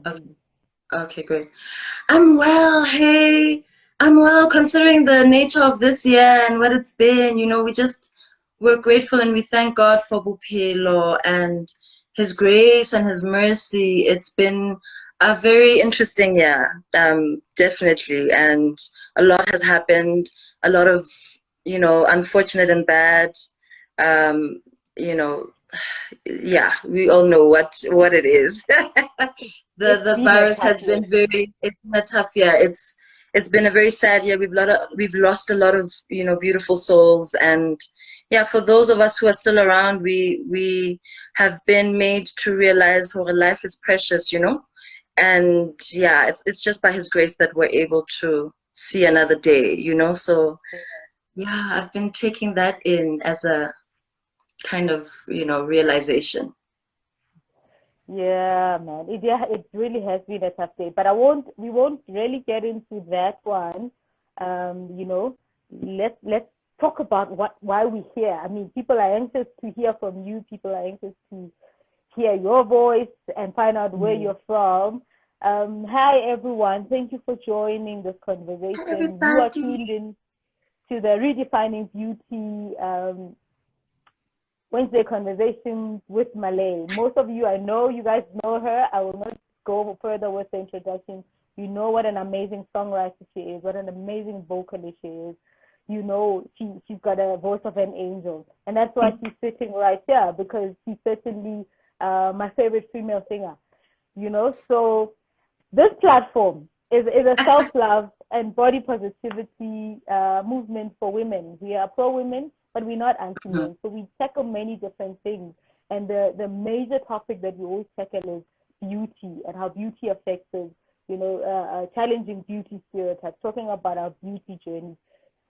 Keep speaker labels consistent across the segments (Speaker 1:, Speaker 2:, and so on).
Speaker 1: and hear you.
Speaker 2: Okay, great. I'm well. Hey, I'm well considering the nature of this year and what it's been. We're grateful and we thank God for Bophelo and His grace and His mercy. It's been a very interesting year, definitely. And a lot has happened, a lot of, unfortunate and bad, um, you know, yeah, we all know what it is.
Speaker 1: It's
Speaker 2: The
Speaker 1: been a
Speaker 2: virus
Speaker 1: tough
Speaker 2: has
Speaker 1: year.
Speaker 2: been it's been a tough year. It's been a very sad year. We've lost a lot of, beautiful souls. And yeah, for those of us who are still around, we have been made to realize how life is precious, and yeah, it's just by His grace that we're able to see another day, so yeah, I've been taking that in as a kind of, realization.
Speaker 1: Yeah, man. It really has been a tough day. But we won't really get into that one. You know, let's talk about why we're here. I mean, people are anxious to hear from you. People are anxious to hear your voice and find out where you're from. Hi everyone. Thank you for joining this
Speaker 2: Hi,
Speaker 1: conversation. You are
Speaker 2: everybody.
Speaker 1: tuned in to the Redefining Beauty Wednesday conversation with Maleh. Most of you, I know you guys know her. I will not go further with the introduction. You know what an amazing songwriter she is, what an amazing vocalist she is. You know she's got a voice of an angel. And that's why she's sitting right here, because she's certainly my favorite female singer. So this platform is a self-love and body positivity movement for women. We are pro-women, but we're not anti-men. So we tackle many different things. And the major topic that we always tackle is beauty and how beauty affects us, challenging beauty stereotypes, talking about our beauty journey.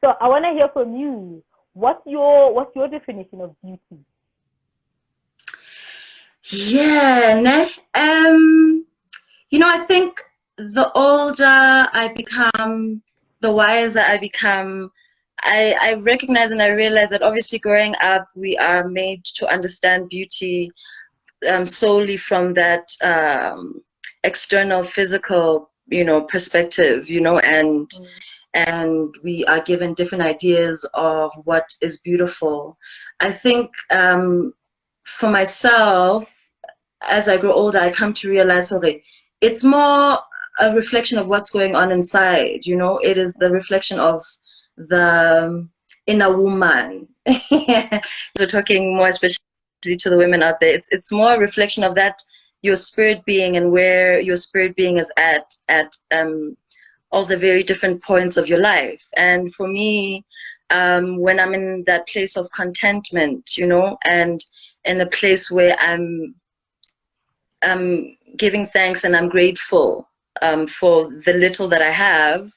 Speaker 1: So I want to hear from you. What's your definition of beauty?
Speaker 2: Yeah, ne? I think the older I become, the wiser I become, I recognize and I realize that obviously growing up, we are made to understand beauty solely from that external physical, perspective, and we are given different ideas of what is beautiful. I think for myself, as I grow older, I come to realize, okay, it's more a reflection of what's going on inside. It is the reflection of the inner woman. We're talking more especially to the women out there. It's more a reflection of that, your spirit being, and where your spirit being is at all the very different points of your life. And for me, when I'm in that place of contentment, and in a place where I'm giving thanks and I'm grateful for the little that I have,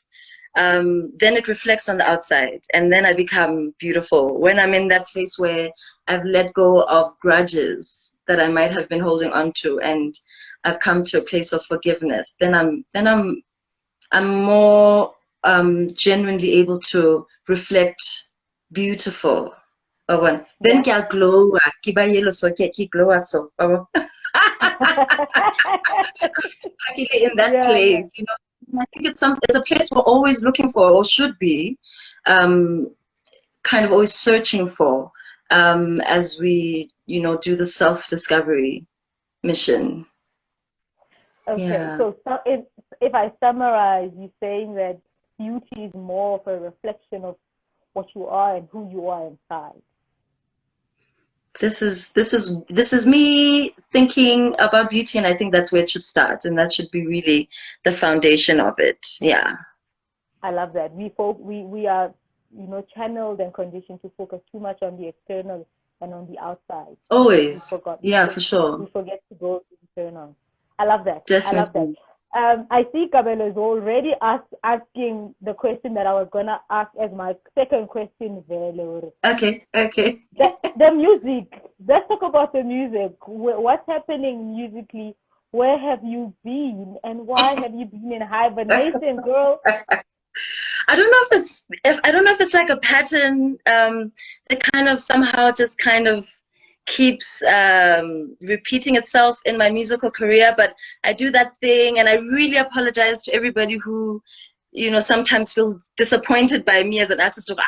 Speaker 2: then it reflects on the outside, and then I become beautiful. When I'm in that place where I've let go of grudges that I might have been holding on to, and I've come to a place of forgiveness, then I'm more genuinely able to reflect beautiful. Then
Speaker 1: Yeah.
Speaker 2: I glow, kiba yellow so ki glow so. Actually, in that
Speaker 1: Yeah, man.
Speaker 2: place, I think it's a place we're always looking for, or should be, um, kind of always searching for, as we, do the self-discovery mission.
Speaker 1: Okay,
Speaker 2: Yeah.
Speaker 1: so if I summarize, you're saying that beauty is more of a reflection of what you are and who you are inside.
Speaker 2: This is me thinking about beauty, and I think that's where it should start, and that should be really the foundation of it. Yeah.
Speaker 1: I love that. We are, channeled and conditioned to focus too much on the external and on the outside. We
Speaker 2: Always.
Speaker 1: forgot.
Speaker 2: Yeah, for
Speaker 1: We
Speaker 2: sure.
Speaker 1: forget to go to internal. I love that. I love that.
Speaker 2: Definitely.
Speaker 1: I see Kabelo is already asking the question that I was gonna ask as my second question. Vele.
Speaker 2: Okay. Okay.
Speaker 1: The music. Let's talk about the music. What's happening musically? Where have you been, and why have you been in hibernation, girl?
Speaker 2: I don't know if it's like a pattern that kind of somehow just kind of keeps repeating itself in my musical career, but I do that thing, and I really apologize to everybody who, you know, sometimes feel disappointed by me as an artist of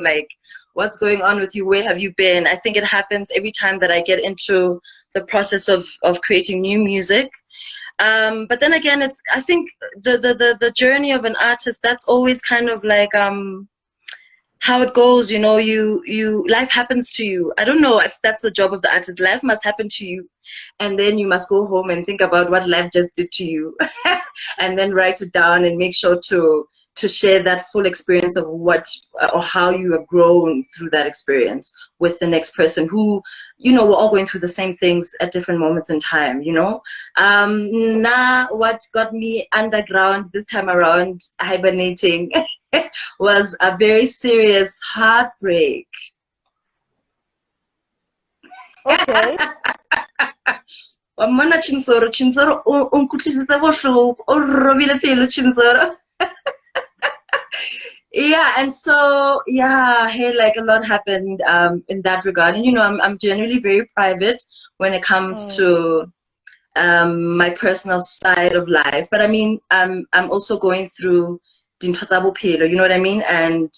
Speaker 2: like, what's going on with you? Where have you been? I think it happens every time that I get into the process of creating new music. But then again, I think the journey of an artist, that's always kind of like how it goes, you know, life happens to you. I don't know if that's the job of the artist. Life must happen to you, and then you must go home and think about what life just did to you, and then write it down and make sure to share that full experience of what or how you have grown through that experience with the next person who, you know, we're all going through the same things at different moments in time, you know. Now what got me underground this time around, hibernating, was a very serious heartbreak.
Speaker 1: Okay.
Speaker 2: Wamona Chimsoro, unkutlisitse bohloko, o robile pelo Chimsoro. Yeah, and so yeah, hey, like a lot happened in that regard, and you know, I'm generally very private when it comes to my personal side of life. But I mean, I'm also going through dintho tsa bophelo, you know what I mean? And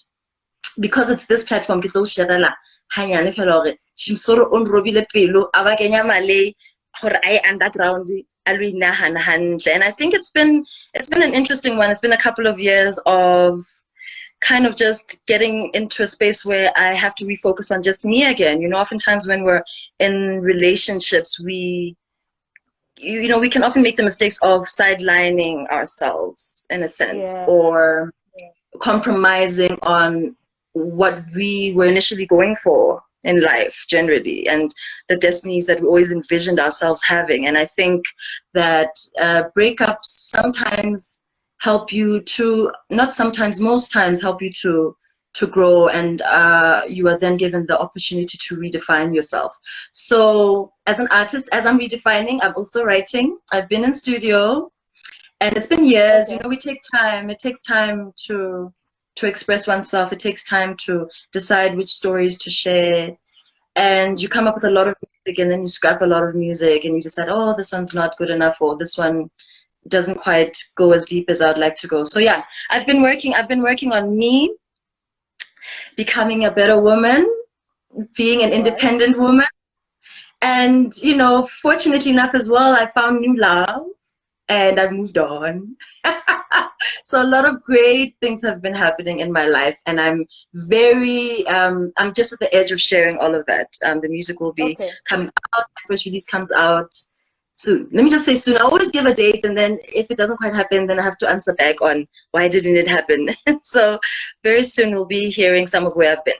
Speaker 2: because it's this platform, ke tlo share-ela hanyane fela hore Chimsoro o nrobile pelo a ba kenya Maleh gore a underground a lo inahana hantle. And I think it's been an interesting one. It's been a couple of years of kind of just getting into a space where I have to refocus on just me again. You know, oftentimes when we're in relationships, we can often make the mistakes of sidelining ourselves in a sense, or compromising on what we were initially going for in life generally, and the destinies that we always envisioned ourselves having. And I think that breakups sometimes help you to, not sometimes, most times help you to grow, and you are then given the opportunity to redefine yourself. So as an artist, as I'm redefining, I'm also writing. I've been in studio, and it's been years. You know, we take time. It takes time to express oneself. It takes time to decide which stories to share. And you come up with a lot of music, and then you scrap a lot of music, and you decide, oh, this one's not good enough, or this one doesn't quite go as deep as I'd like to go. So yeah, I've been working on me, becoming a better woman, being an independent woman. And, you know, fortunately enough as well, I found new love, and I've moved on. So a lot of great things have been happening in my life, and I'm very, I'm just at the edge of sharing all of that. The music will be coming out. My first release comes out soon. Let me just say soon. I always give a date, and then if it doesn't quite happen, then I have to answer back on why didn't it happen. So very soon we'll be hearing some of where I've been.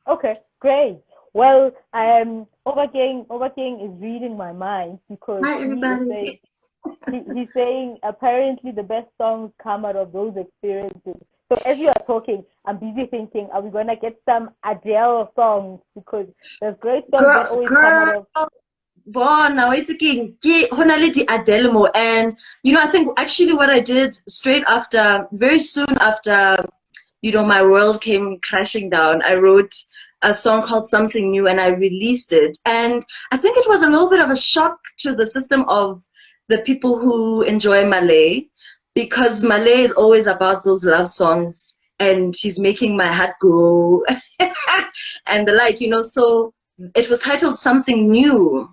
Speaker 1: Okay, great. Well, Overking is reading my mind, because
Speaker 2: Hi, everybody.
Speaker 1: he's saying apparently the best songs come out of those experiences. So as you are talking, I'm busy thinking, are we going to get some Adele songs? Because there's great songs that always come out of...
Speaker 2: Now it's again Adele. And you know, I think actually what I did very soon after, you know, my world came crashing down, I wrote a song called Something New, and I released it. And I think it was a little bit of a shock to the system of the people who enjoy Maleh, because Maleh is always about those love songs, and she's making my heart go and the like, you know. So it was titled Something New,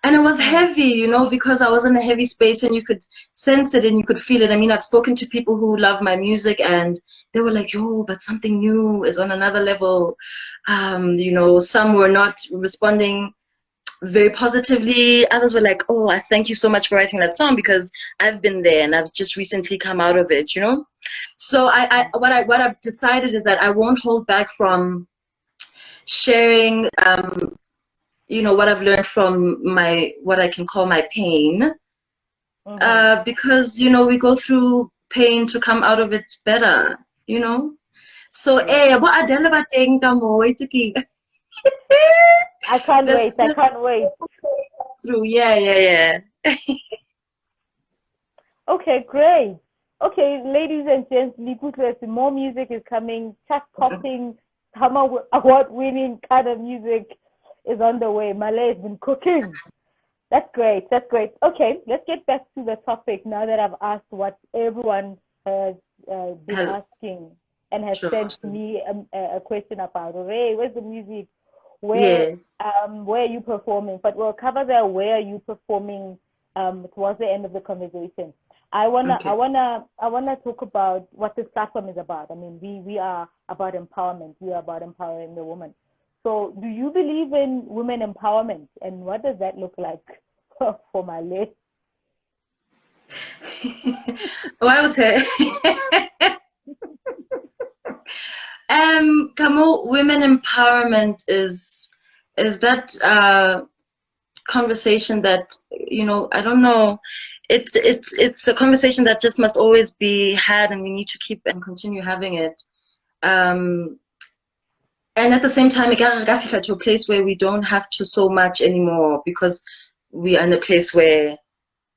Speaker 2: and it was heavy, you know, because I was in a heavy space, and you could sense it and you could feel it. I mean, I've spoken to people who love my music, and they were like, yo, but Something New is on another level. You know, some were not responding very positively. Others were like, oh, I thank you so much for writing that song, because I've been there and I've just recently come out of it, you know. So what I've decided is that I won't hold back from sharing you know, what I've learned from what I can call my pain, because, you know, we go through pain to come out of it better, you know. So what Adele ba teng Kamo, it's okay.
Speaker 1: I can't wait.
Speaker 2: Through, yeah.
Speaker 1: Okay, great. Okay, ladies and gents, more music is coming. Chat popping. summer award-winning kind of music is on the way. Maleh has been cooking. That's great. That's great. Okay, let's get back to the topic now that I've asked what everyone has been asking and has sent me a question about. Hey, where's the music? Where are you performing? But we'll cover the where are you performing towards the end of the conversation. I wanna talk about what this platform is about. I mean, we are about empowerment. We are about empowering the woman. So, do you believe in women empowerment, and what does that look like for Maleh?
Speaker 2: Well, I would say, Kamo, women empowerment is that conversation that, you know, I don't know. It's a conversation that just must always be had, and we need to keep and continue having it. And at the same time, it got to a place where we don't have to so much anymore, because we are in a place where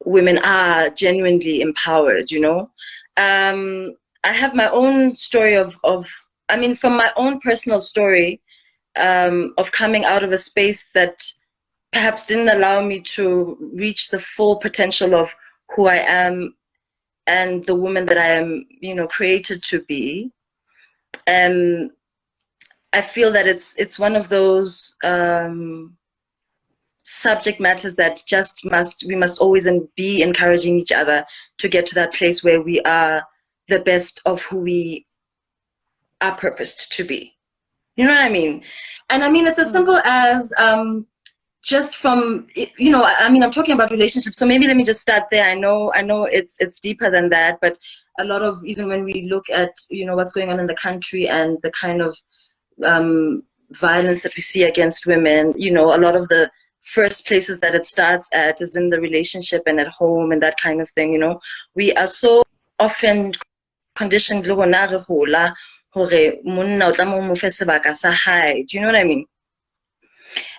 Speaker 2: women are genuinely empowered, you know. I have my own story I mean, from my own personal story, of coming out of a space that perhaps didn't allow me to reach the full potential of who I am and the woman that I am, you know, created to be. And I feel that it's one of those subject matters that we must always be encouraging each other to get to that place where we are the best of who we are purposed to be. You know what I mean? And I mean, it's as simple as just from, you know, I mean, I'm talking about relationships, so maybe let me just start there. I know it's deeper than that, but a lot of, even when we look at, you know, what's going on in the country and the kind of violence that we see against women, you know, a lot of the first places that it starts at is in the relationship and at home and that kind of thing, you know. We are so often conditioned, do you know what I mean?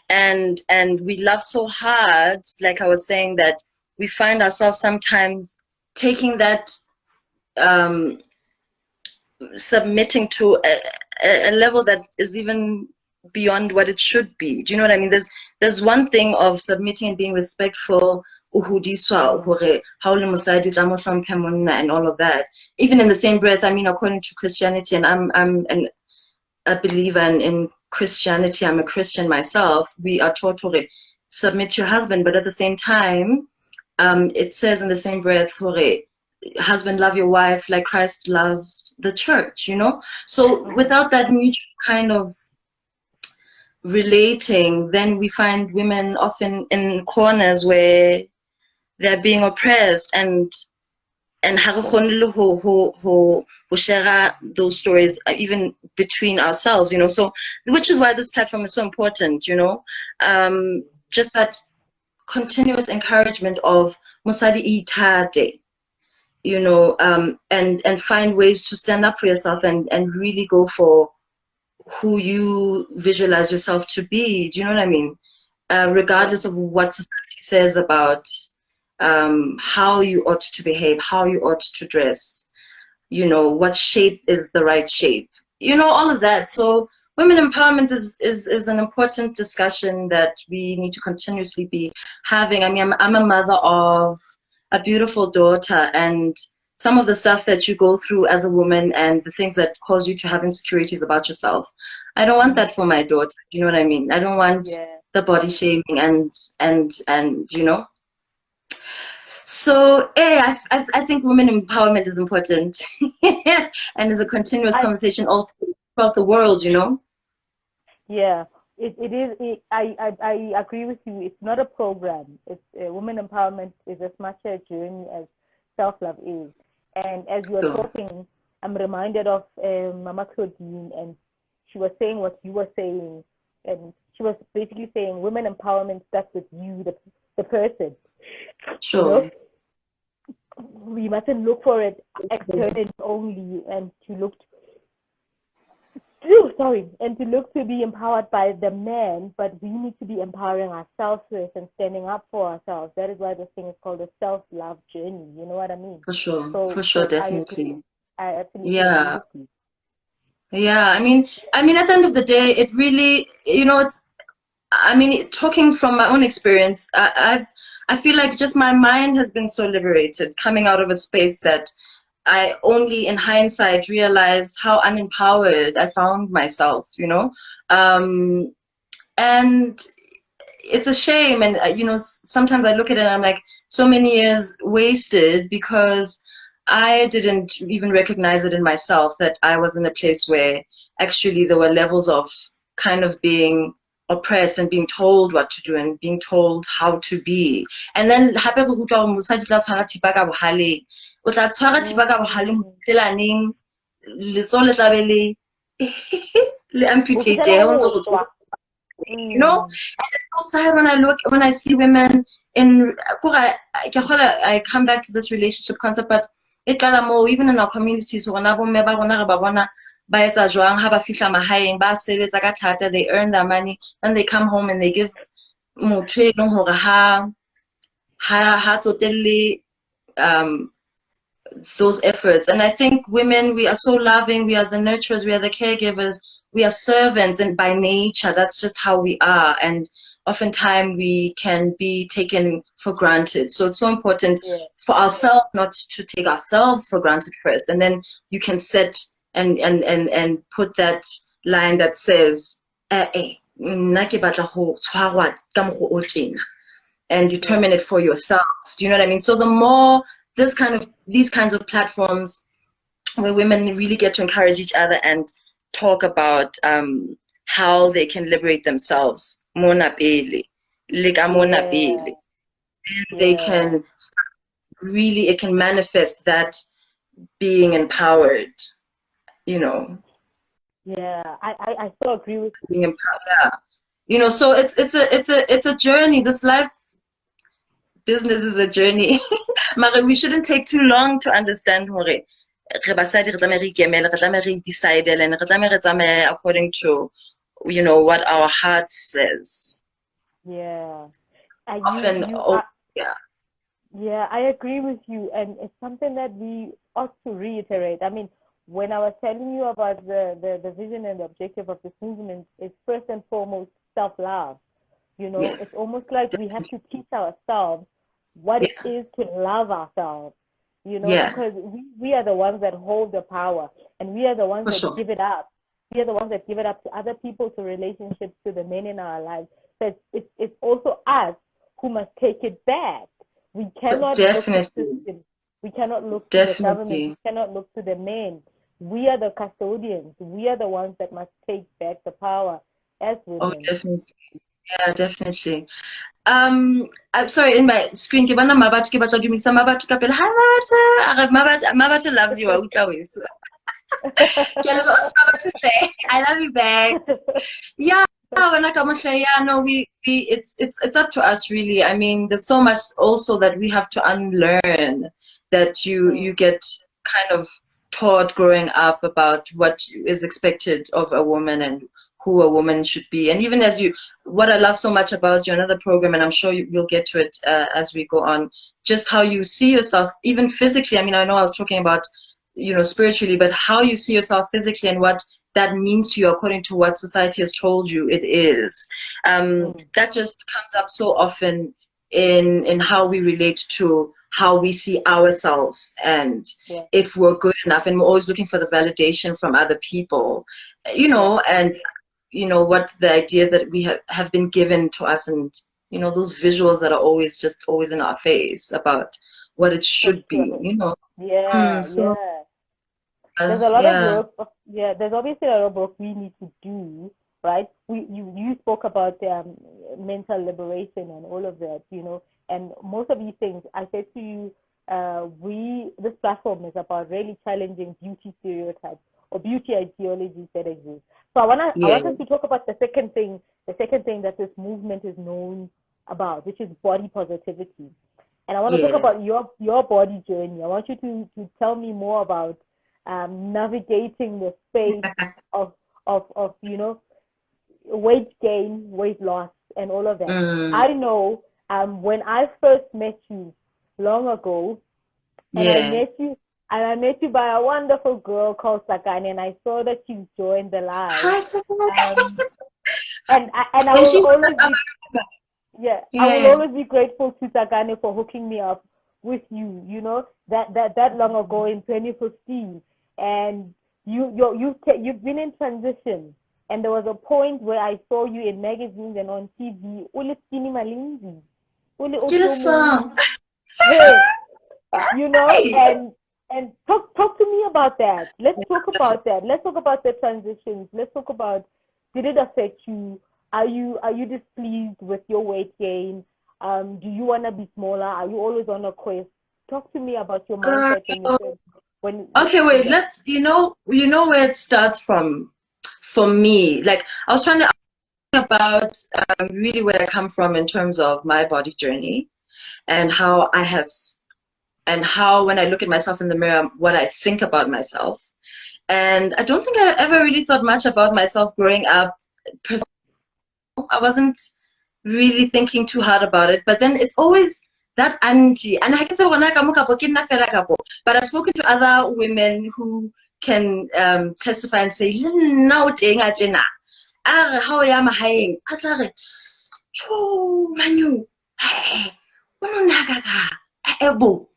Speaker 2: And we love so hard, like I was saying, that we find ourselves sometimes taking that submitting to a level that is even beyond what it should be. Do you know what I mean? There's one thing of submitting and being respectful, and all of that. Even in the same breath, I mean, according to Christianity, and I'm a believer in Christianity, I'm a Christian myself, we are taught to submit to your husband, but at the same time, it says in the same breath, husband, love your wife like Christ loves the church, you know? So without that mutual kind of relating, then we find women often in corners where they're being oppressed, and who share those stories even between ourselves, you know. So which is why this platform is so important, you know. Just that continuous encouragement of Musadi Itade, you know, and find ways to stand up for yourself and really go for who you visualize yourself to be. Do you know what I mean? Regardless of what society says about how you ought to behave, how you ought to dress, you know, what shape is the right shape, you know, all of that. So women empowerment is an important discussion that we need to continuously be having. I mean, I'm a mother of a beautiful daughter, and some of the stuff that you go through as a woman and the things that cause you to have insecurities about yourself, I don't want that for my daughter. You know what I mean? I don't want the body shaming and you know. So I think women empowerment is important and is a continuous conversation all throughout the world, you know.
Speaker 1: Yeah, it is. I agree with you. It's not a program. It's women empowerment is as much a journey as self-love is. And as you are talking, I'm reminded of Mama Claudine, and she was saying what you were saying, and she was basically saying women empowerment starts with you, the person.
Speaker 2: Sure.
Speaker 1: You know? We mustn't look for it externally only, and to look to be empowered by the man, but we need to be empowering ourselves first and standing up for ourselves. That is why this thing is called a self-love journey. You know what I mean?
Speaker 2: For sure, definitely.
Speaker 1: I absolutely
Speaker 2: agree
Speaker 1: with you.
Speaker 2: Yeah, at the end of the day, it really, talking from my own experience, I feel like just my mind has been so liberated coming out of a space that I only in hindsight realized how unempowered I found myself, and it's a shame. And, sometimes I look at it and I'm like, so many years wasted because I didn't even recognize it in myself that I was in a place where actually there were levels of kind of being oppressed and being told what to do and being told how to be. And then hape go utlwa gore mosadi tla tshwara thipa ka bohaleng. O tla tshwara thipa ka bohaleng mo
Speaker 1: Mm.
Speaker 2: fitlhelaneng letsoho le tla be le
Speaker 1: Ho
Speaker 2: amputate
Speaker 1: fihlela
Speaker 2: ha o ntso
Speaker 1: ho
Speaker 2: go
Speaker 1: tswa.
Speaker 2: you know.
Speaker 1: Mm.
Speaker 2: And it's so sad when I see women in, I come back to this relationship concept, but it qala mo even in our communities rona bomme ba rona re ba bona ba etsa jwang ha ba fihla mahaeng ba sebetsa ka thata, they earn their money, then they come home and they give motho e leng hore ha tsotelle um those efforts. And I think women, we are so loving, we are the nurturers, we are the caregivers, we are servants, and by nature, that's just how we are. And oftentimes we can be taken for granted. So it's so important
Speaker 1: Yeah.
Speaker 2: for ourselves not to take ourselves for granted first. And then you can set and put that line that says, nna ke batla ho tshwarwa ka mokgwa o tjena, and
Speaker 1: Yeah.
Speaker 2: determine it for yourself. Do you know what I mean? So the more these kinds of platforms where women really get to encourage each other and talk about how they can liberate themselves, mona pele, le ka mona
Speaker 1: Yeah.
Speaker 2: pele, they
Speaker 1: Yeah.
Speaker 2: can really, it can manifest that being empowered, you know,
Speaker 1: Yeah. I so agree with you.
Speaker 2: being empowered. Yeah. So it's a journey. This life business is a journey. Mara, we shouldn't take too long to understand hore re basadi re tlameha re ikemele, re tlameha re decidele, and re tlameha re tsamaye according to what our heart says.
Speaker 1: Yeah.
Speaker 2: Often,
Speaker 1: You
Speaker 2: oh
Speaker 1: are.
Speaker 2: yeah,
Speaker 1: Yeah, I agree with you, and it's something that we ought to reiterate. I mean, when I was telling you about the vision and the objective of this movement, it's first and foremost self-love.
Speaker 2: yeah,
Speaker 1: It's almost like we have to teach ourselves what it
Speaker 2: yeah,
Speaker 1: is to love ourselves,
Speaker 2: yeah,
Speaker 1: because we are the ones that hold the power, and we are the ones
Speaker 2: for
Speaker 1: that
Speaker 2: sure.
Speaker 1: give it up. We are the ones that give it up to other people, to relationships, to the men in our lives. So it's also us who must take it back. We
Speaker 2: But
Speaker 1: cannot look to
Speaker 2: definitely,
Speaker 1: systems. We cannot look to the government. We
Speaker 2: definitely.
Speaker 1: cannot look to the men. We are the custodians. We are the ones that must take back the power as
Speaker 2: Oh,
Speaker 1: women.
Speaker 2: definitely. Yeah, definitely. I'm sorry, in my screen, ke bona Mabatho ke batla ho dumedisa Mabatho ka pele. Hi Mabatho. Mabatho loves you. Wa utlwa weso. Ke a leboha Mabatho hle. I love you back. Yeah, when I come no, it's up to us really. I mean, there's so much also that we have to unlearn that you
Speaker 1: Mm.
Speaker 2: get kind of taught growing up about what is expected of a woman and who a woman should be. And even what I love so much about you, another program, and I'm sure we'll get to it as we go on, just how you see yourself, even physically. I mean, I know I was talking about, spiritually, but how you see yourself physically and what that means to you according to what society has told you it is.
Speaker 1: Mm.
Speaker 2: That just comes up so often in how we relate to how we see ourselves and
Speaker 1: Yeah.
Speaker 2: if we're good enough, and we're always looking for the validation from other people,
Speaker 1: Yeah.
Speaker 2: and what the ideas that we have been given to us, and those visuals that are always in our face about what it
Speaker 1: For
Speaker 2: should be,
Speaker 1: sure. Yeah.
Speaker 2: so
Speaker 1: Yeah. There's a lot of
Speaker 2: yeah,
Speaker 1: work. Yeah, there's obviously a lot of work we need to do, right? You spoke about mental liberation and all of that, and most of these things. I said to you, this platform is about really challenging beauty stereotypes or beauty ideologies that exist. So I
Speaker 2: yeah,
Speaker 1: want us to talk about the second thing that this movement is known about, which is body positivity. And I want to talk
Speaker 2: yes.
Speaker 1: about your body journey. I want you to tell me more about navigating the space of weight gain, weight loss, and all of that.
Speaker 2: Mm,
Speaker 1: I know when I first met you long ago, and I
Speaker 2: yeah,
Speaker 1: met you And I met you by a wonderful girl called Sakani, and I saw that you joined the live.
Speaker 2: Hi, Sakani.
Speaker 1: And I
Speaker 2: And
Speaker 1: will
Speaker 2: she was
Speaker 1: always be, yeah, I will
Speaker 2: yeah.
Speaker 1: always be grateful to Sakani for hooking me up with you. You know that long ago in 2015, and you've been in transition. And there was a point where I saw you in magazines and on TV. Uli skinny malinzi, uli
Speaker 2: Get a song.
Speaker 1: hey, you know, and talk to me about that. Let's talk about that. Let's talk about the transitions. Let's talk about, did it affect you? Are you displeased with your weight gain? Do you want to be smaller? Are you always on a quest? Talk to me about your
Speaker 2: Girl.
Speaker 1: mindset when
Speaker 2: Okay, wait,
Speaker 1: yeah.
Speaker 2: let's, where it starts from for me. Like, I was trying to ask about really where I come from in terms of my body journey and how and how when I look at myself in the mirror, what I think about myself. And I don't think I ever really thought much about myself growing up. I wasn't really thinking too hard about it. But then it's always that auntie. And I can say, but I've spoken to other women who can testify and say, now how ya mahaeng a tla re cho manyu hey o no naga ka ebo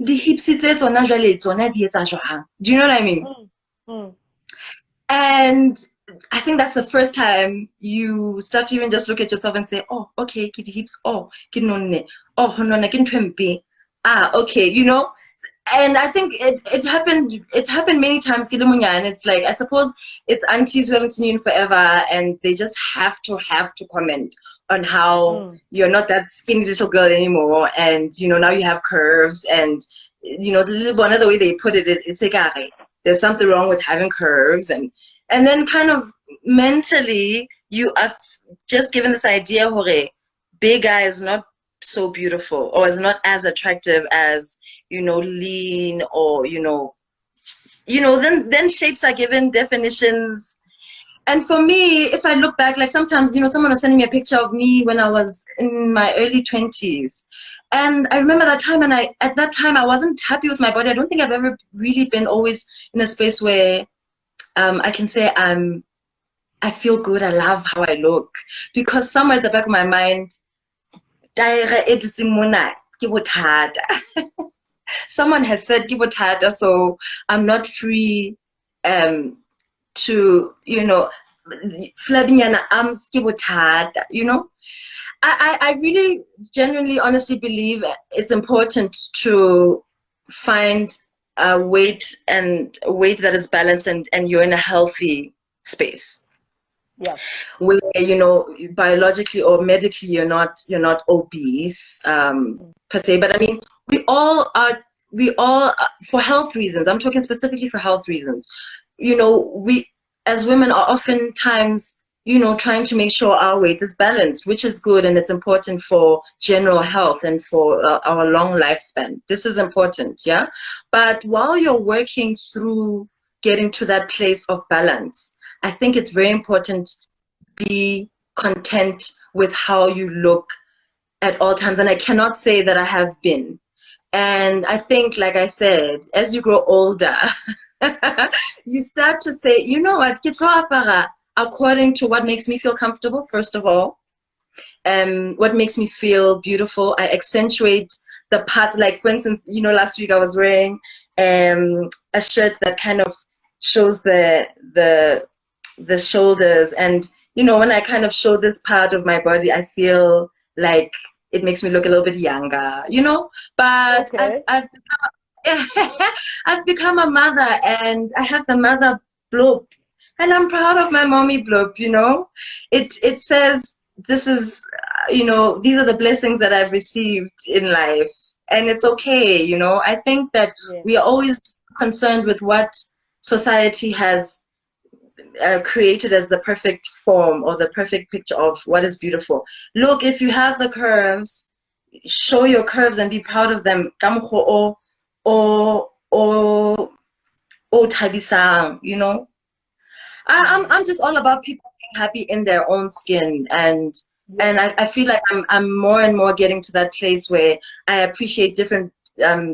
Speaker 2: di hips tse tsona jwale tsona di etsa jwang. Do you know what I mean?
Speaker 1: Mm.
Speaker 2: And I think that's the first time you start to even just look at yourself and say, oh, okay, ke di hips, oh, ke nonne, oh, nonna ke ntho e mpe. Okay, and I think it happened many times, and it's like, I suppose it's aunties who haven't seen you in forever, and they just have to comment on how you're not that skinny little girl anymore, and now you have curves, and one of the way they put it's like, there's something wrong with having curves, and then kind of mentally you are just given this idea, hore, big guy is not so beautiful or is not as attractive as lean, or then shapes are given definitions. And for me, if I look back, like sometimes someone was sending me a picture of me when I was in my early 20s, and I remember that time, and at that time I wasn't happy with my body. I don't think I've ever really been always in a space where I can say I feel good, I love how I look, because somewhere at the back of my mind, someone has said ke bothata, so I'm not free to flabinyana arms ke bothata. I really genuinely honestly believe it's important to find a weight that is balanced, and you're in a healthy space.
Speaker 1: Yeah.
Speaker 2: Where biologically or medically you're not obese per se, but I mean we all are for health reasons. I'm talking specifically for health reasons. We as women are oftentimes trying to make sure our weight is balanced, which is good, and it's important for general health and for our long lifespan. This is important, yeah. But while you're working through getting to that place of balance, I think it's very important to be content with how you look at all times. And I cannot say that I have been. And I think, like I said, as you grow older, you start to say, you know what, ke tlo apara according to what makes me feel comfortable, first of all. What makes me feel beautiful. I accentuate the parts. Like, for instance, last week I was wearing a shirt that kind of shows the shoulders, and when I kind of show this part of my body, I feel like it makes me look a little bit younger, but
Speaker 1: Okay.
Speaker 2: I've become a mother, and I have the mother bloop, and I'm proud of my mommy bloop. It says this is these are the blessings that I've received in life, and it's okay. I think that we are always concerned with what society has created as the perfect form or the perfect picture of what is beautiful. Look, if you have the curves, show your curves and be proud of them. Kamo o tabisang, I'm just all about people being happy in their own skin, and I feel like I'm more and more getting to that place where I appreciate different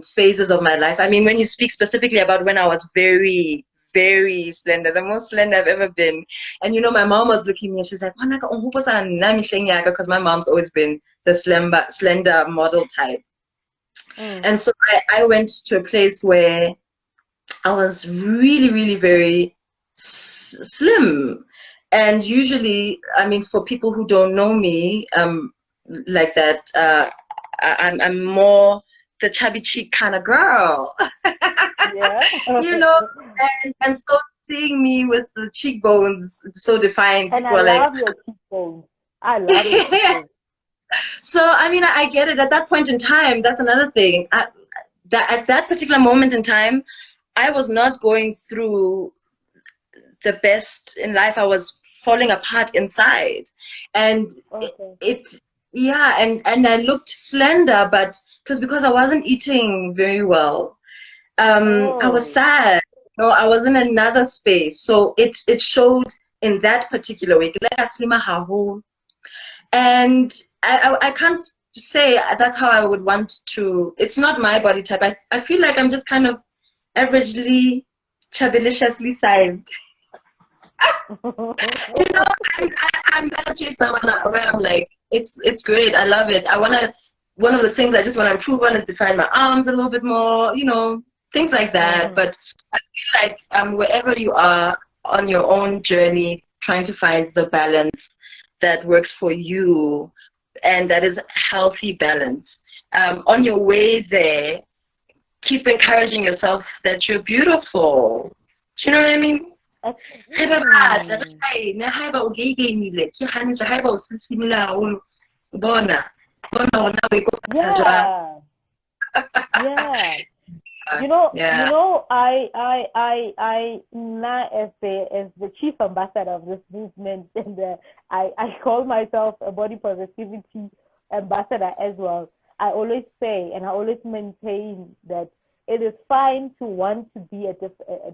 Speaker 2: phases of my life. I mean, when you speak specifically about when I was very, very slender, the most slender I've ever been. And you know, my mom was looking at me and she's like, because my mom's always been the slender model type. And so I went to a place where I was really, really very slim. And usually, I mean, for people who don't know me, like that, I'm more the chubby cheek kind of girl.
Speaker 1: Yeah.
Speaker 2: You know, and so seeing me with the cheekbones so defined,
Speaker 1: And I
Speaker 2: people are like,
Speaker 1: love your cheekbones. I love your cheekbones.
Speaker 2: So, I mean, I get it. At that point in time, that's another thing. At that particular moment in time, I was not going through the best in life. I was falling apart inside. And yeah, and I looked slender, but it was because I wasn't eating very well. I was sad. No, I was in another space. So it showed in that particular week. And I can't say that's how I would want to. It's not my body type. I feel like I'm just kind of averagely, chabeliciously sized. You know, I'm at a place now where I'm like, it's great. I love it. One of the things I just want to improve on is define my arms a little bit more, you know, things like that. But I feel like wherever you are on your own journey, trying to find the balance that works for you and that is healthy balance. On your way there, keep encouraging yourself that you're beautiful. Do you know what I mean?
Speaker 1: Yeah. Yeah. You know, I now as the chief ambassador of this movement, and I call myself a body positivity ambassador as well. I always say, and I always maintain that it is fine to want to be a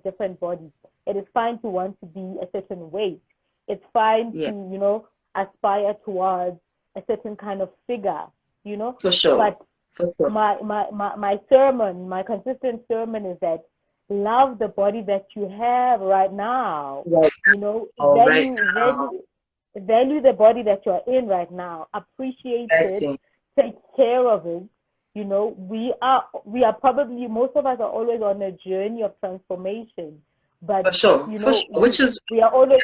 Speaker 1: different body. It is fine to want to be a certain weight. It's fine to, you know, aspire towards a certain kind of figure, you know.
Speaker 2: For sure.
Speaker 1: But my sermon, my consistent sermon is that love the body that you have right now.
Speaker 2: Right.
Speaker 1: You know, value the body that you're in right now. Appreciate it. Take care of it. You know, we are probably, most of us are always on a journey of transformation. But
Speaker 2: for sure,
Speaker 1: you know,
Speaker 2: which is
Speaker 1: we are always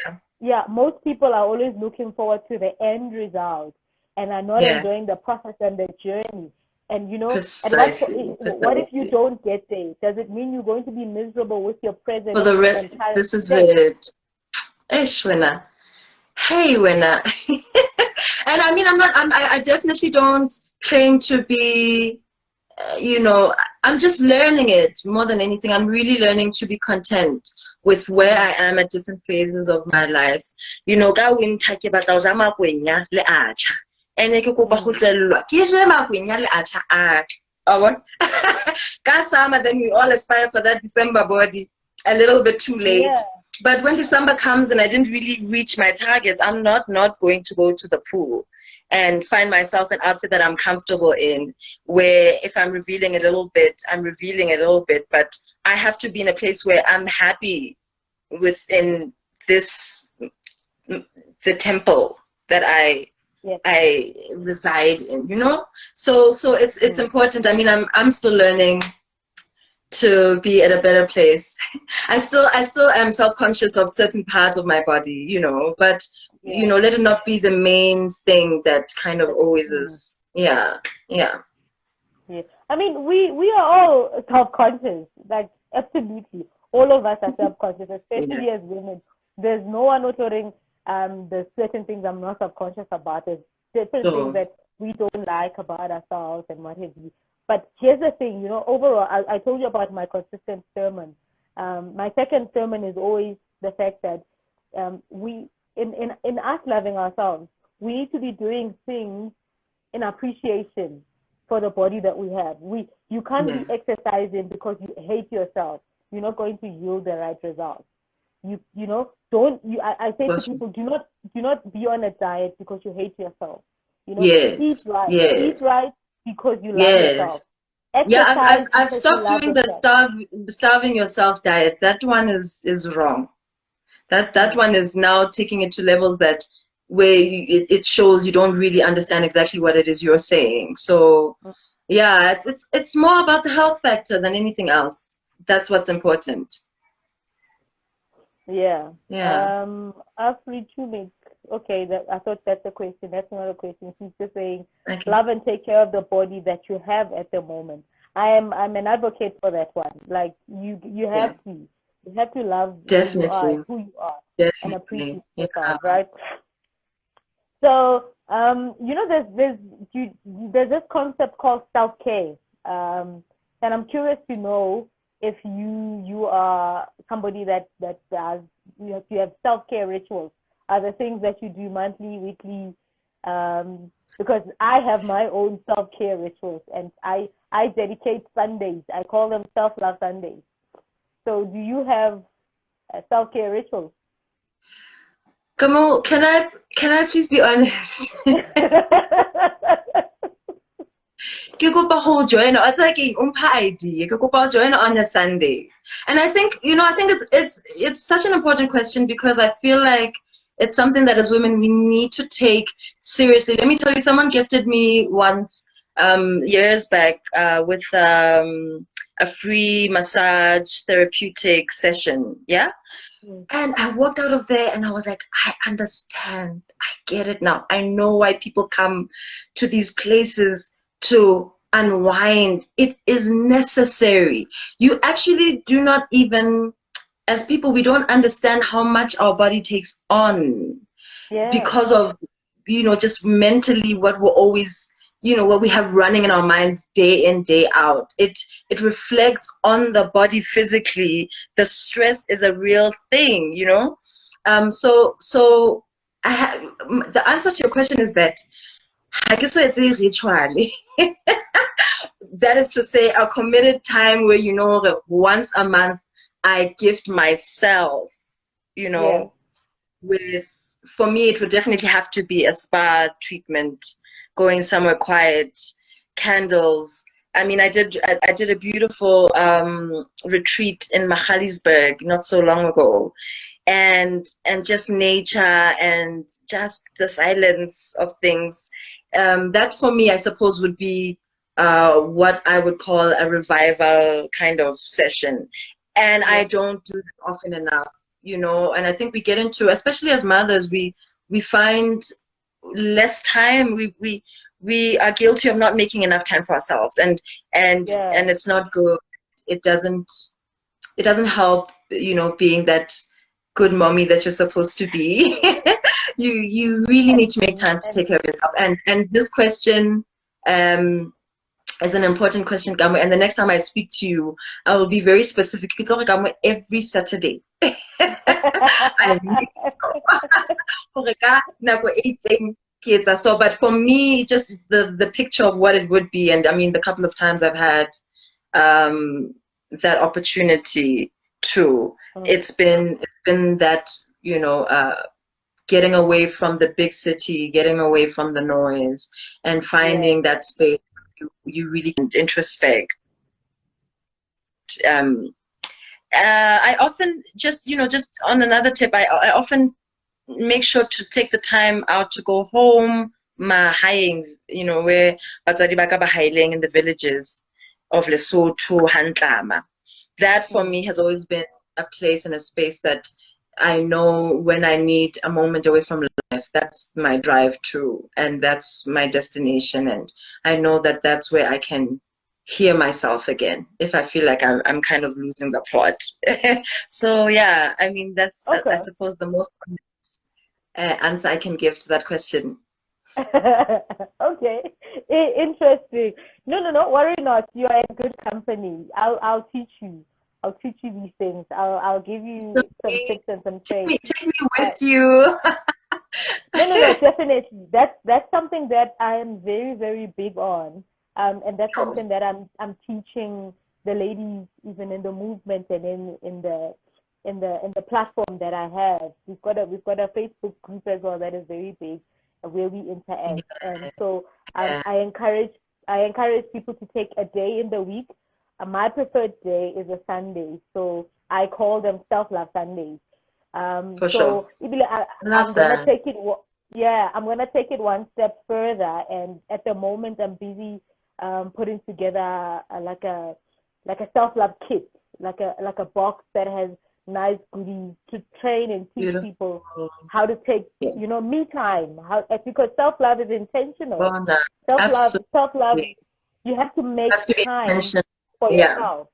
Speaker 1: most people are always looking forward to the end result and are not enjoying the process and the journey. And you know, what if you don't get there? Does it mean you're going to be miserable with your present?
Speaker 2: For the rest, this is it. Ish, winner. Hey, winner. And I mean, I definitely don't claim to be, you know, I'm just learning it more than anything. I'm really learning to be content with where I am at different phases of my life. You know, ka winter ke batla ho ja makwenya le acha. Ene ke kopa go tlellwa ke je makwenya le acha a ka summer, then we all aspire for that December body. A little bit too late. But when December comes and I didn't really reach my targets, I'm not going to go to the pool and find myself an outfit that I'm comfortable in, where if I'm revealing a little bit, I'm revealing a little bit, but I have to be in a place where I'm happy within the temple that I reside in, you know? So it's important. I mean, I'm still learning to be at a better place. I still am self-conscious of certain parts of my body, you know, but you know, let it not be the main thing that kind of always is. Yeah.
Speaker 1: I mean, we are all self-conscious, like absolutely. All of us are self-conscious, especially as women. There's no one uttering there's certain things I'm not subconscious about. There's certain things that we don't like about ourselves and what have you. But here's the thing, you know, overall, I told you about my consistent sermon. My second sermon is always the fact that we, in us loving ourselves, we need to be doing things in appreciation for the body that we have. You can't be exercising because you hate yourself. You're not going to yield the right results. You know, I say to people, do not be on a diet because you hate yourself. You know, eat right. Eat right because you love yourself.
Speaker 2: Yeah,
Speaker 1: Exercise
Speaker 2: I've
Speaker 1: because you
Speaker 2: stopped
Speaker 1: love
Speaker 2: doing the
Speaker 1: yourself.
Speaker 2: starving yourself diet. That one is wrong. That
Speaker 1: Mm.
Speaker 2: one is now taking it to levels that where it shows you don't really understand exactly what it is you're saying. So
Speaker 1: Mm.
Speaker 2: yeah, it's more about the health factor than anything else. That's what's important.
Speaker 1: Yeah.
Speaker 2: Yeah.
Speaker 1: Afri Chumik. Okay, that I thought that's a question. That's not a question. She's just saying,
Speaker 2: Okay.
Speaker 1: love and take care of the body that you have at the moment. I'm an advocate for that one. Like you
Speaker 2: Yeah.
Speaker 1: have to love
Speaker 2: Definitely.
Speaker 1: who you are, and
Speaker 2: Definitely.
Speaker 1: appreciate
Speaker 2: Yeah.
Speaker 1: yourself, right? So, there's this concept called self care, and I'm curious to know if you are somebody that does you have self care rituals. Are there things that you do monthly, weekly? Because I have my own self care rituals, and I dedicate Sundays. I call them self love Sundays. So, do you have self care rituals?
Speaker 2: Kamo, can I please be honest? Ke kopa ho join it's like umpha ID. Ke kopa join on a Sunday. And I think, I think it's such an important question because I feel like it's something that as women we need to take seriously. Let me tell you, someone gifted me once years back with a free massage therapeutic session. Yeah.
Speaker 1: Mm.
Speaker 2: And I walked out of there and I was like, I understand. I get it now. I know why people come to these places to unwind. It is necessary. You actually do not even, as people, we don't understand how much our body takes on
Speaker 1: Yeah.
Speaker 2: because of just mentally what we're always what we have running in our minds day in day out. It reflects on the body physically. The stress is a real thing. So the answer to your question is that I guess it's a ritual. That is to say, a committed time where that once a month I gift myself you
Speaker 1: Yeah.
Speaker 2: know with for me it would definitely have to be a spa treatment, going somewhere quiet, candles. I mean, I did a beautiful retreat in Magaliesburg not so long ago, and just nature and just the silence of things. That for me, I suppose, would be what I would call a revival kind of session. And I
Speaker 1: Yeah.
Speaker 2: don't do that often enough. And I think we get into, especially as mothers, we find less time. We are guilty of not making enough time for ourselves, and
Speaker 1: Yeah.
Speaker 2: it's not good. It doesn't help, being that good mommy that you're supposed to be. You really need to make time to
Speaker 1: And
Speaker 2: take care of yourself. And this question um is an important question, Kamo. And the next time I speak to you, I will be very specific. Kamo, every Saturday. I really gore ka nako e itseng ke etsa so. But for me, just the picture of what it would be, and I mean, the couple of times I've had that opportunity too,
Speaker 1: Mm.
Speaker 2: it's been that getting away from the big city, getting away from the noise, and
Speaker 1: Yeah.
Speaker 2: finding that space you really can introspect. Um, I often just on another tip, I often make sure to take the time out to go home, mahaeng, where batswadi ba ka ba haileng in the villages of Lesotho, Hantlama. That for
Speaker 1: Mm.
Speaker 2: me has always been a place and a space that I know when I need a moment away from life, that's my drive to, and that's my destination. And I know that that's where I can hear myself again if I feel like I'm kind of losing the plot. So yeah, I mean, that's I
Speaker 1: Okay.
Speaker 2: suppose the most answer I can give to that question.
Speaker 1: Okay. Interesting. No, no, no. Worry not. You are in good company. I'll teach you. I'll teach you these things. I'll give you some
Speaker 2: Okay,
Speaker 1: tips and some
Speaker 2: take
Speaker 1: tricks.
Speaker 2: me, take me
Speaker 1: Uh,
Speaker 2: with you.
Speaker 1: no, no, no. Definitely. That's something that I am very, very big on. And that's
Speaker 2: Cool.
Speaker 1: something that I'm teaching the ladies even in the movement and in the platform that I have. We've got a Facebook group as well that is very big, where we interact. And so
Speaker 2: Yeah.
Speaker 1: I I encourage people to take a day in the week. My preferred day is a Sunday, so I call them self-love Sundays.
Speaker 2: For
Speaker 1: So
Speaker 2: sure.
Speaker 1: I'm
Speaker 2: Love
Speaker 1: gonna
Speaker 2: that.
Speaker 1: take it. Yeah, I'm gonna take it one step further. And at the moment, I'm busy putting together like a self-love kit, like a box that has nice goodies to train and teach
Speaker 2: Beautiful.
Speaker 1: people how to take,
Speaker 2: Yeah.
Speaker 1: me time. Because self-love is intentional.
Speaker 2: Well, no,
Speaker 1: Self-love.
Speaker 2: absolutely.
Speaker 1: You have to make
Speaker 2: Has to be
Speaker 1: time
Speaker 2: intentional.
Speaker 1: for
Speaker 2: Yeah,
Speaker 1: yourself.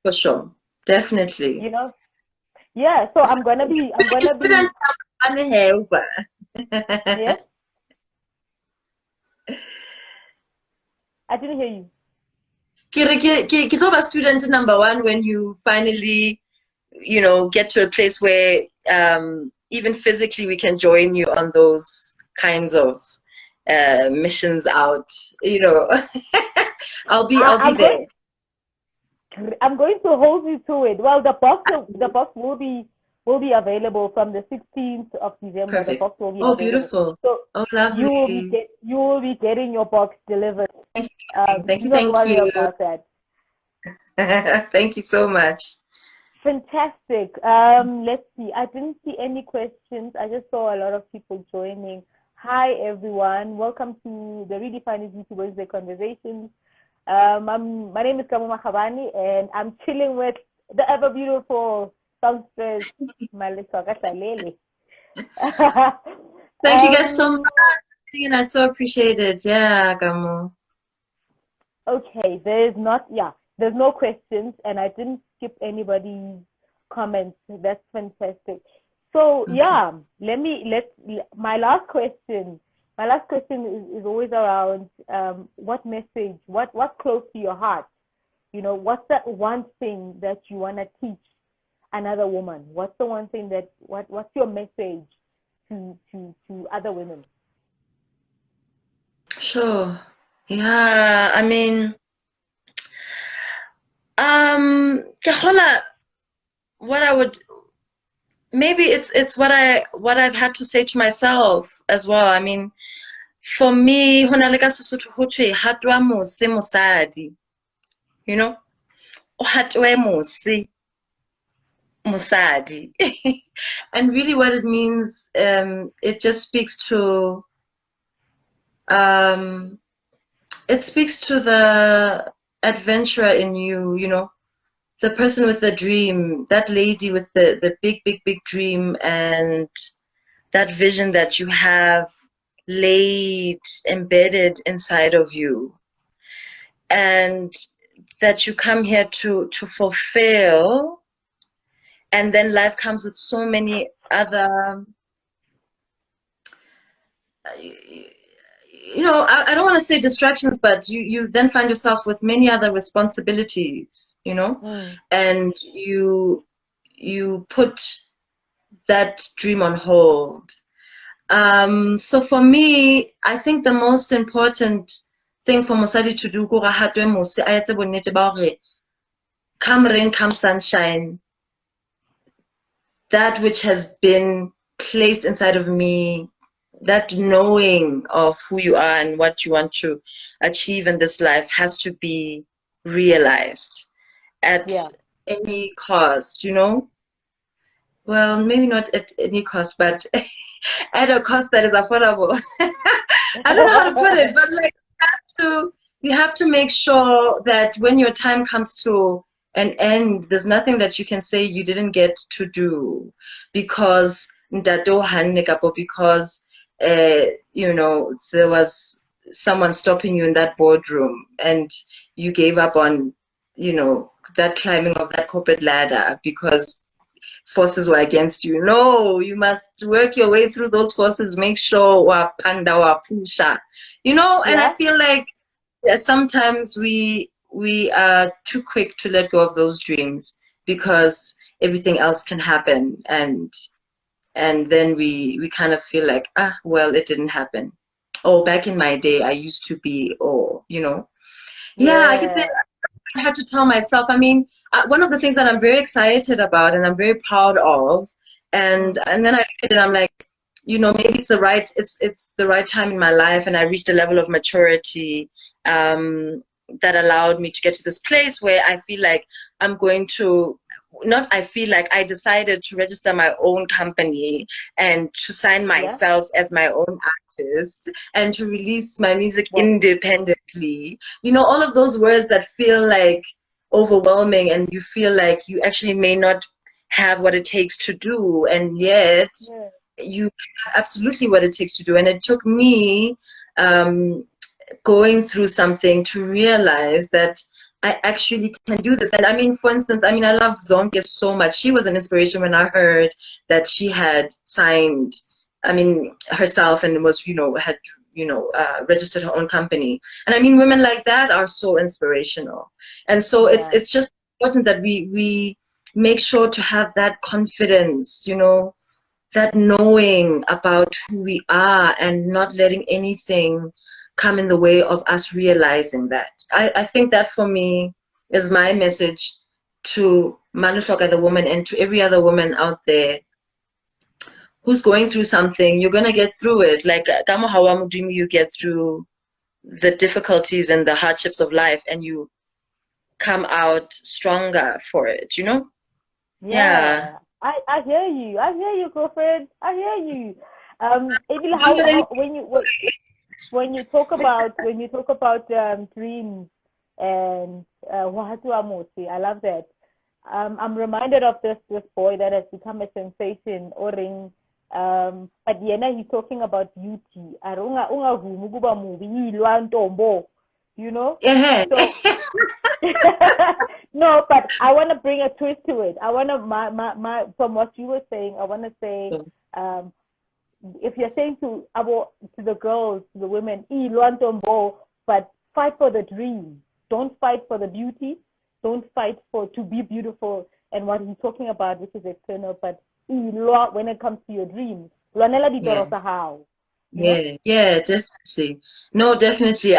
Speaker 2: for sure. Definitely.
Speaker 1: You know. Yeah. So
Speaker 2: So,
Speaker 1: I'm gonna be. I'm
Speaker 2: which
Speaker 1: gonna be.
Speaker 2: students have Mahlehloka?
Speaker 1: Yes. I didn't hear you.
Speaker 2: Ke tlo ba student number one when you finally, get to a place where even physically we can join you on those kinds of missions out. You know, I'll be
Speaker 1: I'm going.
Speaker 2: there.
Speaker 1: I'm going to hold you to it. Well, the box will be available from the 16th of December. The
Speaker 2: Perfect.
Speaker 1: box will be
Speaker 2: Oh,
Speaker 1: available.
Speaker 2: beautiful.
Speaker 1: So
Speaker 2: Oh,
Speaker 1: you
Speaker 2: lovely.
Speaker 1: will be getting your box delivered.
Speaker 2: Thank you. Thank
Speaker 1: Do
Speaker 2: you.
Speaker 1: not
Speaker 2: Thank
Speaker 1: worry
Speaker 2: you.
Speaker 1: about that.
Speaker 2: Thank you so much.
Speaker 1: Fantastic. Let's see. I didn't see any questions. I just saw a lot of people joining. Hi everyone. Welcome to the Redefining Beauty Wednesday conversations. My name is Kamo, and I'm chilling with the ever beautiful songstress Mahlehloka Hlalele.
Speaker 2: Thank you guys so much.
Speaker 1: um,
Speaker 2: And I so appreciate it. Yeah, Kamo.
Speaker 1: okay, there's no questions, and I didn't skip anybody's comments. That's fantastic. So
Speaker 2: Okay.
Speaker 1: yeah, my last question. My last question is always around what message, what's close to your heart. What's that one thing that you want to teach another woman? What's the one thing what's your message to other women?
Speaker 2: Sure. Yeah, I mean, ke kgolwa what I would maybe it's what I've had to say to myself as well. I mean, for me, ho na le ka Sesotho ho thwe hatwa mose mosadi, you know? O hatwe mose mosadi. And really what it means, it just speaks to it speaks to the adventurer in you, the person with the dream, that lady with the big, big, big dream and that vision that you have laid, embedded inside of you. And that you come here to fulfill. And then life comes with so many other, I don't want to say distractions, but you then find yourself with many other responsibilities,
Speaker 1: Mm.
Speaker 2: and you put that dream on hold. So for me, I think the most important thing for mosadi to do, come rain, come sunshine, that which has been placed inside of me, that knowing of who you are and what you want to achieve in this life has to be realized at any cost, Well, maybe not at any cost, but at a cost that is affordable. I don't know how to put it, but like you have to make sure that when your time comes to an end, there's nothing that you can say you didn't get to do because because there was someone stopping you in that boardroom and you gave up on that climbing of that corporate ladder because forces were against you. No, you must work your way through those forces, make sure wapanda wapusha. And I feel like sometimes we are too quick to let go of those dreams because everything else can happen and then we kind of feel like, well, it didn't happen. Oh, back in my day I used to be, I could say I had to tell myself. I mean, one of the things that I'm very excited about and I'm very proud of, and then I look at it, I'm like, maybe it's the right time in my life, and I reached a level of maturity that allowed me to get to this place where I feel like I'm going to, not I feel like, I decided to register my own company and to sign myself as my own artist and to release my music independently. You know, all of those words that feel like overwhelming and you feel like you actually may not have what it takes to do, and yet you have absolutely what it takes to do. And it took me going through something to realize that I actually can do this. And I mean, for instance, I love Zonke so much. She was an inspiration when I heard that she had signed, herself, and was, had, registered her own company. And I mean, women like that are so inspirational. And so it's just important that we make sure to have that confidence, that knowing about who we are and not letting anything come in the way of us realizing that. I think that for me is my message to Mahlehloka, the woman, and to every other woman out there who's going through something. You're going to get through it. Like Kamo Hawamu dream, you get through the difficulties and the hardships of life and you come out stronger for it,
Speaker 1: Yeah. I hear you. I hear you, girlfriend. I hear you. When you talk about dreams and wahatu amosi, I love that. I'm reminded of this boy that has become a sensation, Oring. But yena, he's talking about beauty. Arunga unga humuguba movie tombo, So no, but I want to bring a twist to it. I want to my from what you were saying. I want to say, if you're saying to the girls, to the women, but fight for the dream. Don't fight for the beauty. Don't fight to be beautiful and what he's talking about, which is external. But when it comes to your dreams,
Speaker 2: yeah, definitely. No, definitely.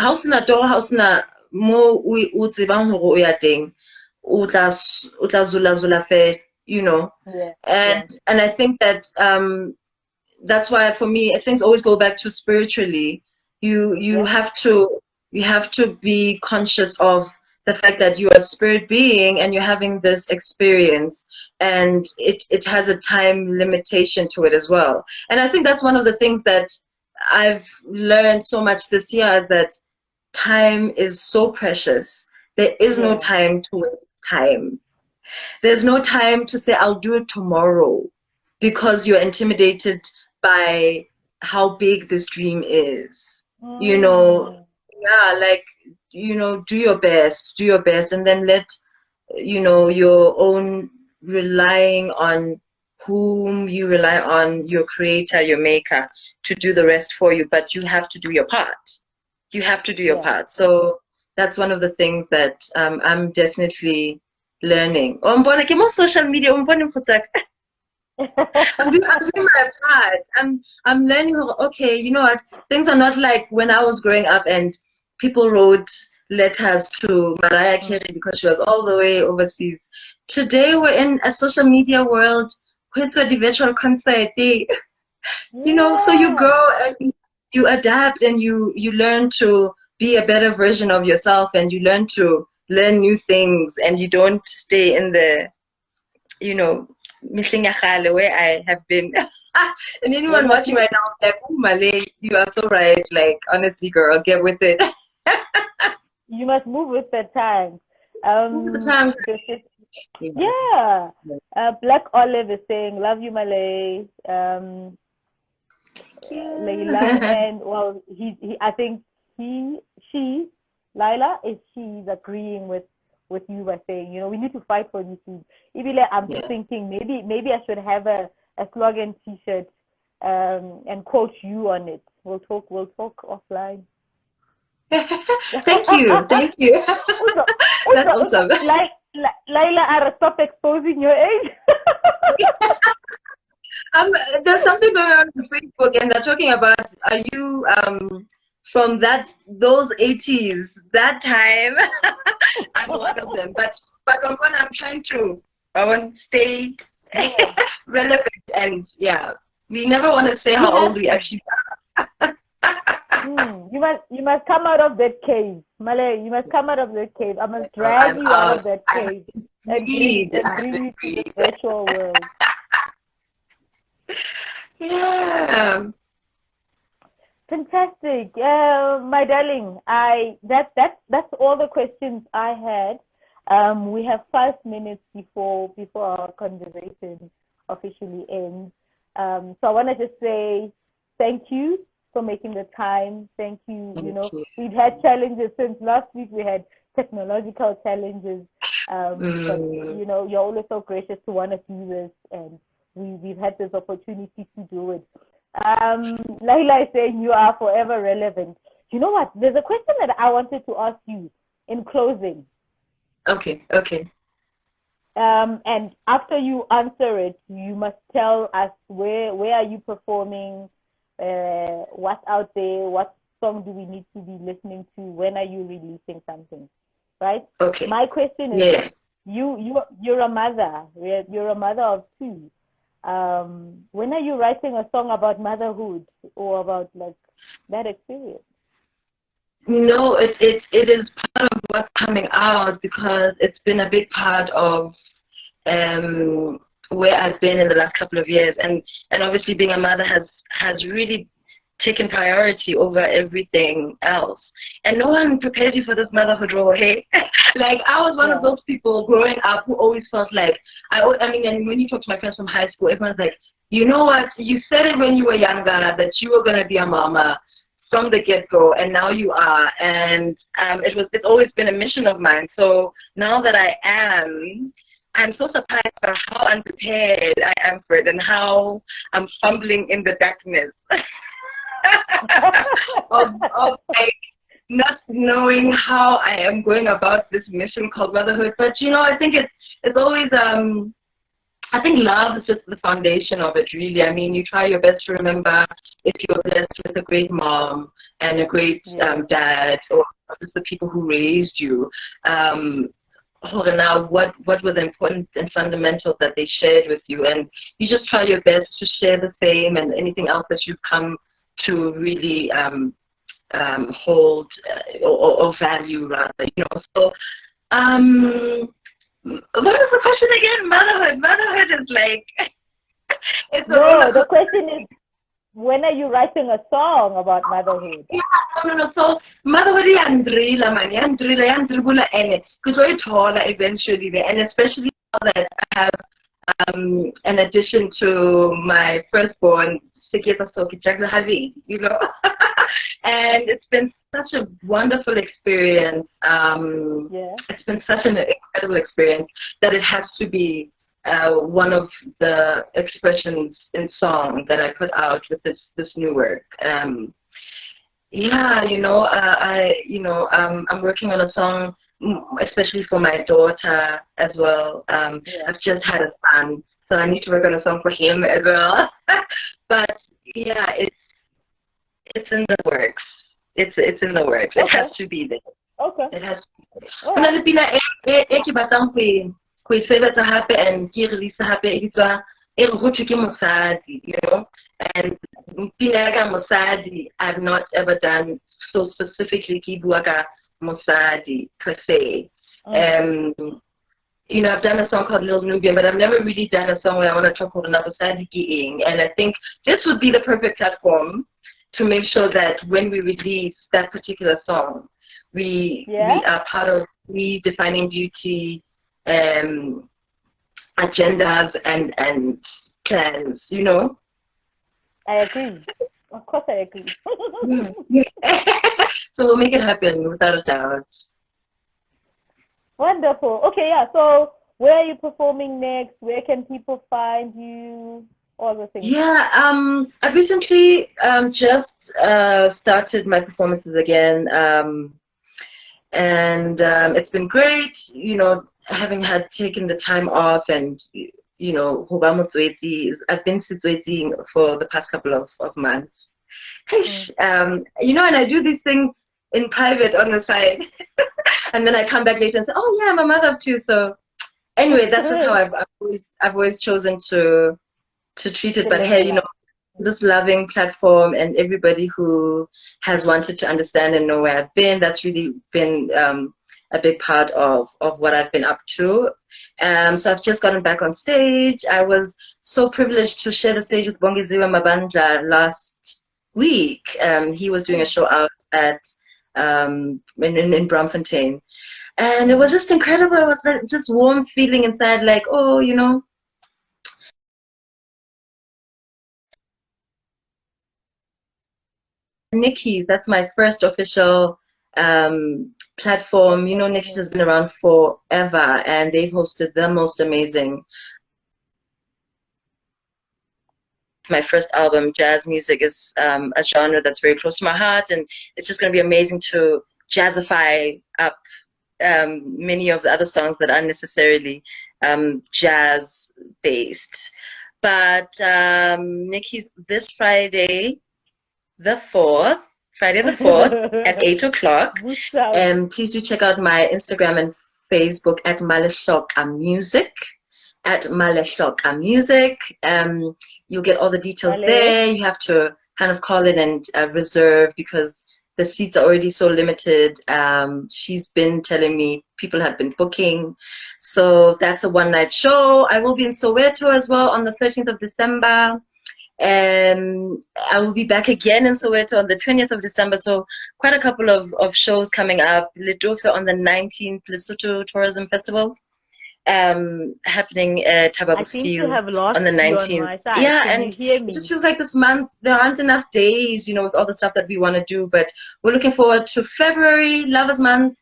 Speaker 2: Hausna do hausna mo o tsebang hore o ya teng o tla zula fe, and I think that that's why for me things always go back to spiritually. You have to be conscious of the fact that you are a spirit being and you're having this experience, and it has a time limitation to it as well. And I think that's one of the things that I've learned so much this year, is that time is so precious. There is no time to waste time. There's no time to say, I'll do it tomorrow, because you're intimidated by how big this dream is. Do your best, and then let, your own relying on whom you rely on, your creator, your maker, to do the rest for you. But you have to do your part. You have to do your part. So that's one of the things that I'm definitely learning. Social media, I'm doing my part. I'm learning. Okay, you know what? Things are not like when I was growing up and people wrote letters to Mariah Carey because she was all the way overseas. Today we're in a social media world. It's a virtual concert. So you grow and you adapt and you learn to be a better version of yourself, and you learn to learn new things, and you don't stay in the, where I have been. And anyone watching right now, like, oh, Maleh, you are so right. Like, honestly, girl, get with it.
Speaker 1: You must move with the times.
Speaker 2: Move with the times.
Speaker 1: Black Olive is saying, love you, Maleh. And well, I think Lila she's agreeing with you by saying, we need to fight for these things. I'm just thinking maybe I should have a slogan T-shirt and quote you on it. We'll talk offline.
Speaker 2: Thank you. That's awesome.
Speaker 1: Lila, stop exposing your age.
Speaker 2: There's something going on on Facebook, and they're talking about, are you from those 80s, that time? I'm one of them, but on one, I want to stay relevant, and we never want to say how old we actually are.
Speaker 1: You must come out of that cave, Maleh. You must come out of that cave. I must drag you out of that cave and bring you to the virtual world.
Speaker 2: Yeah.
Speaker 1: Fantastic, my darling. That's all the questions I had. We have 5 minutes before our conversation officially ends. So I want to just say thank you for making the time. Thank you. We've had challenges since last week. We had technological challenges, but you're always so gracious to want to do this, and we've had this opportunity to do it. Laila is saying you are forever relevant. You know what? There's a question that I wanted to ask you in closing.
Speaker 2: Okay.
Speaker 1: And after you answer it, you must tell us where are you performing, what's out there, what song do we need to be listening to, when are you releasing something, right?
Speaker 2: Okay.
Speaker 1: My question is, you're a mother. You're a mother of 2. When are you writing a song about motherhood or about like that experience?
Speaker 2: No, it is part of what's coming out, because it's been a big part of where I've been in the last couple of years, and obviously being a mother has really taken priority over everything else. And no one prepared you for this motherhood role, hey? Like, I was one of those people growing up who always felt like, and when you talk to my friends from high school, everyone's like, you know what, you said it when you were younger that you were going to be a mama from the get-go, and now you are. And it's always been a mission of mine. So now that I am, I'm so surprised by how unprepared I am for it and how I'm fumbling in the darkness of like not knowing how I am going about this mission called motherhood. But I think it's always I think love is just the foundation of it, really. I mean, you try your best to remember if you're blessed with a great mom and a great dad, or just the people who raised you. Now, what was important and fundamental that they shared with you, and you just try your best to share the same and anything else that you've come to really hold or value, rather. So what is the question again? Motherhood is like it's
Speaker 1: the question is, when are you writing a song about motherhood?
Speaker 2: No. So motherhood yandrila and eventually there, and especially now that I have an addition to my firstborn, and it's been such a wonderful experience. It's been such an incredible experience that it has to be one of the expressions in song that I put out with this new work. I'm working on a song, especially for my daughter as well. I've just had a son, so I need to work on a song for him as well. But yeah, it's in the works. It's in the works. It has to be there.
Speaker 1: Okay.
Speaker 2: It has to be there. And Mosadi, I've not ever done so specifically Kibuaga Mosadi per se. I've done a song called Little Nubian, but I've never really done a song where I want to talk about another Sadiki. And I think this would be the perfect platform to make sure that when we release that particular song, we are part of redefining beauty agendas and plans,
Speaker 1: I agree. Of course I agree.
Speaker 2: So we'll make it happen without a doubt.
Speaker 1: Wonderful. Okay, so where are you performing next? Where can people find you? All the things.
Speaker 2: I've recently just started my performances again. And it's been great, having had taken the time off, and I've been situating for the past couple of months. And I do these things in private on the side, and then I come back later and say, oh yeah, I'm a mother of 2. So anyway, that's just how I've always chosen to treat it. But hey, this loving platform, and everybody who has wanted to understand and know where I've been. That's really been a big part of what I've been up to. So I've just gotten back on stage. I was so privileged to share the stage with Bongiziwe Mabandla last week. He was doing a show out at in Braamfontein. And it was just incredible. It was like just warm feeling inside, like, oh, you know. Nikki's, that's my first official platform. You know, Nikki's has been around forever, and they've hosted the most amazing. My first album, jazz music, is a genre that's very close to my heart, and it's just going to be amazing to jazzify up many of the other songs that aren't necessarily jazz based. But Nikki's this Friday, the 4th, Friday the 4th at 8 o'clock. And please do check out my Instagram and Facebook at Mahlehloka Music. At Mahlehloka Music. You'll get all the details there. You have to kind of call in and reserve because the seats are already so limited. She's been telling me people have been booking. So that's a one-night show. I will be in Soweto as well on the 13th of December. I will be back again in Soweto on the 20th of December. So quite a couple of shows coming up. Ledofe on the 19th, Lesotho Tourism Festival. Happening at Tababusiu on the 19th. Yeah, and it just feels like this month there aren't enough days, you know, with all the stuff that we want to do. But we're looking forward to February, Lovers Month.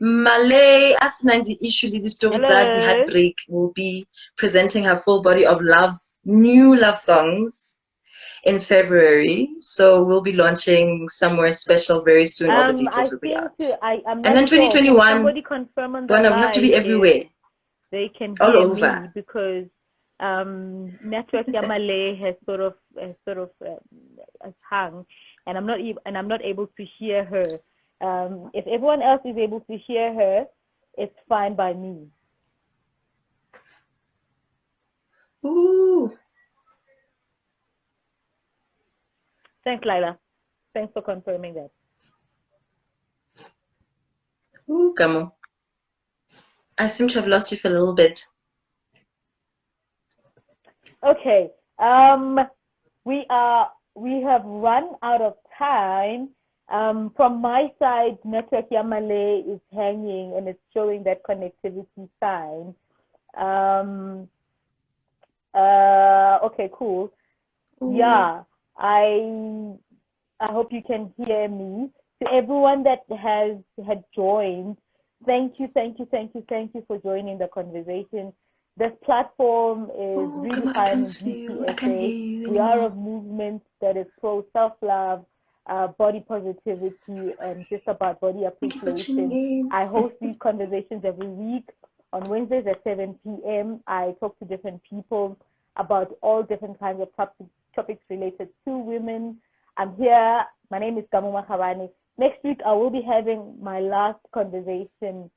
Speaker 2: Maleh, Asinandi Ishuli, the story that Heartbreak will be presenting her full body of love, new love songs in February. So we'll be launching somewhere special very soon. All the details will be out. And then 2021,
Speaker 1: somebody confirm on the
Speaker 2: we have to be everywhere.
Speaker 1: They can
Speaker 2: all
Speaker 1: hear
Speaker 2: over.
Speaker 1: Me because network Maleh has sort of hung, and I'm not able to hear her. If everyone else is able to hear her, it's fine by me.
Speaker 2: Ooh.
Speaker 1: Thanks, Lila. Thanks for confirming that.
Speaker 2: Ooh, Kamo. I seem to have lost you for a little bit.
Speaker 1: Okay. We have run out of time. From my side, network Maleh is hanging and it's showing that connectivity sign. Okay, cool. Ooh. Yeah, I hope you can hear me. To everyone that had joined, thank you for joining the conversation. This platform is Redefining BPSA. We are a movement that is pro self-love, body positivity, and just about body appreciation. I host these conversations every week. On Wednesdays at 7 p.m., I talk to different people about all different kinds of topics related to women. I'm here. My name is Kamo Magabane. Next week, I will be having my last conversation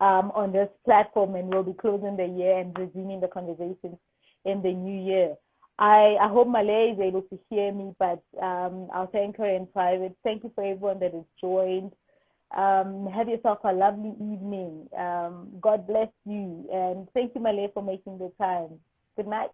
Speaker 1: on this platform, and we'll be closing the year and resuming the conversations in the new year. I hope Maleh is able to hear me, but I'll thank her in private. Thank you for everyone that has joined. Have yourself a lovely evening. God bless you, and thank you, Maleh, for making the time. Good night.